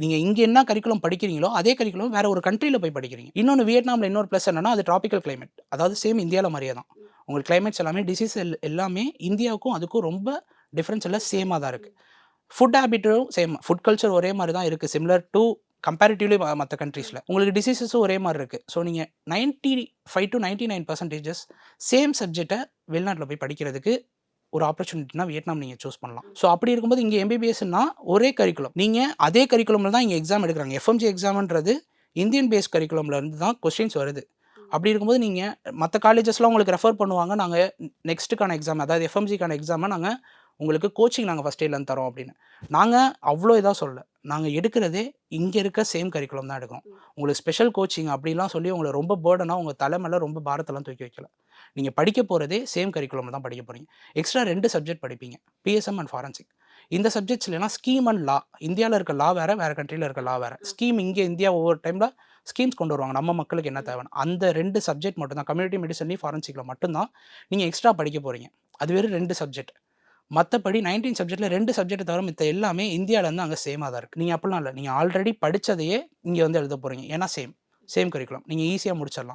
நீங்கள் இங்கே என்ன கரிக்குலம் படிக்கிறீங்களோ அதே கரிக்குலம் வேற ஒரு கண்ட்ரியில் போய் படிக்கிறீங்க. இன்னொன்று வியட்நாமில் இன்னொரு ப்ளஸ் என்னன்னா, அது ட்ராபிக்கல் கிளைமேட். அதாவது சேம் இந்தியாவில் மாதிரியே தான். உங்களுக்கு கிளைமேட்ஸ் எல்லாமே டிசீஸ் எல்லாமே இந்தியாவுக்கும் அதுக்கும் ரொம்ப டிஃப்ரென்ஸ் இல்லை, சேமாக தான் இருக்குது. ஃபுட் ஹேபிட்டும் சேம், ஃபுட் கல்ச்சர் ஒரே மாதிரி தான் இருக்குது, சிமிலர் டு கம்பேரிட்டிவ்லி மற்ற கண்ட்ரீஸில். உங்களுக்கு டிசீசஸும் ஒரே மாதிரி இருக்குது. ஸோ நீங்கள் 95 to 99% சேம் சப்ஜெக்டை வெளிநாட்டில் போய் படிக்கிறதுக்கு ஒரு ஆப்பர்ச்சுனிட்டினா வியட்நாம் நீங்கள் சூஸ் பண்ணலாம். ஸோ அப்படி இருக்கும்போது இங்கே எம்பிபிஎஸ்னா ஒரே கரிக்குலம், நீங்கள் அதே கரிக்குலமில் தான் இங்கே எக்ஸாம் எடுக்கிறாங்க. எஃப்எம்ஜி எக்ஸாம்ன்றது இந்தியன் பேஸ் கரிக்குலமில் இருந்து தான் கொஸ்டின்ஸ் வருது. அப்படி இருக்கும்போது நீங்கள் மற்ற காலேஜஸ்லாம் உங்களுக்கு ரெஃபர் பண்ணுவாங்க, நாங்கள் நெக்ஸ்ட்டுக்கான எக்ஸாம், அதாவது எஃப்எம்ஜிக்கான எக்ஸாமை நாங்கள் உங்களுக்கு கோச்சிங் நாங்கள் ஃபஸ்ட் இயர்லேருந்து தரோம் அப்படின்னு. நாங்கள் அவ்வளோ இதாக சொல்லலை, நாங்கள் எடுக்கிறதே இங்கே இருக்க சேம் கரிக்குலம் தான் எடுக்கிறோம். உங்களுக்கு ஸ்பெஷல் கோச்சிங் அப்படிலாம் சொல்லி உங்களை ரொம்ப பேர்டனாக உங்கள் தலைமையில் ரொம்ப பாரத்தெல்லாம் தூக்கி வைக்கல. நீங்கள் படிக்க போகிறதே சேம் கரிக்குலம் தான் படிக்க போகிறீங்க. எக்ஸ்ட்ரா 2 சப்ஜெக்ட் படிப்பீங்க, பிஎஸ்எம் அண்ட் ஃபாரன்சிக். இந்த சப்ஜெக்ட்ஸ்லாம் ஸ்கீம் அண்ட் லா, இந்தியாவில் இருக்க லா வேறு, வேறு கண்ட்ரியில் இருக்க லா வேறு. ஸ்கீம் இங்கே இந்தியா ஒவ்வொரு டைமில் ஸ்கீம்ஸ் கொண்டு வருவாங்க, நம்ம மக்களுக்கு என்ன தேவைன்னு. அந்த 2 சப்ஜெக்ட் மட்டும் தான், கம்யூனிட்டி மெடிசன்லையும் ஃபாரன்சிக்கில் மட்டும்தான் நீங்கள் எக்ஸ்ட்ரா படிக்க போகிறீங்க. அது வெறும் 2 சப்ஜெக்ட். மற்றபடி 19 சப்ஜெக்ட்டில் 2 சப்ஜெக்ட் தவிர மித்த எல்லாமே இந்தியாவிலேருந்து அங்கே சேமாக தான் இருக்குது. நீங்கள் அப்படிலாம் இல்லை, நீங்கள் ஆல்ரெடி படித்ததையே இங்கே வந்து எழுத போகிறீங்க. ஏன்னா சேம் கரிக்குலம், நீங்கள் ஈஸியாக முடிச்சிடலாம்.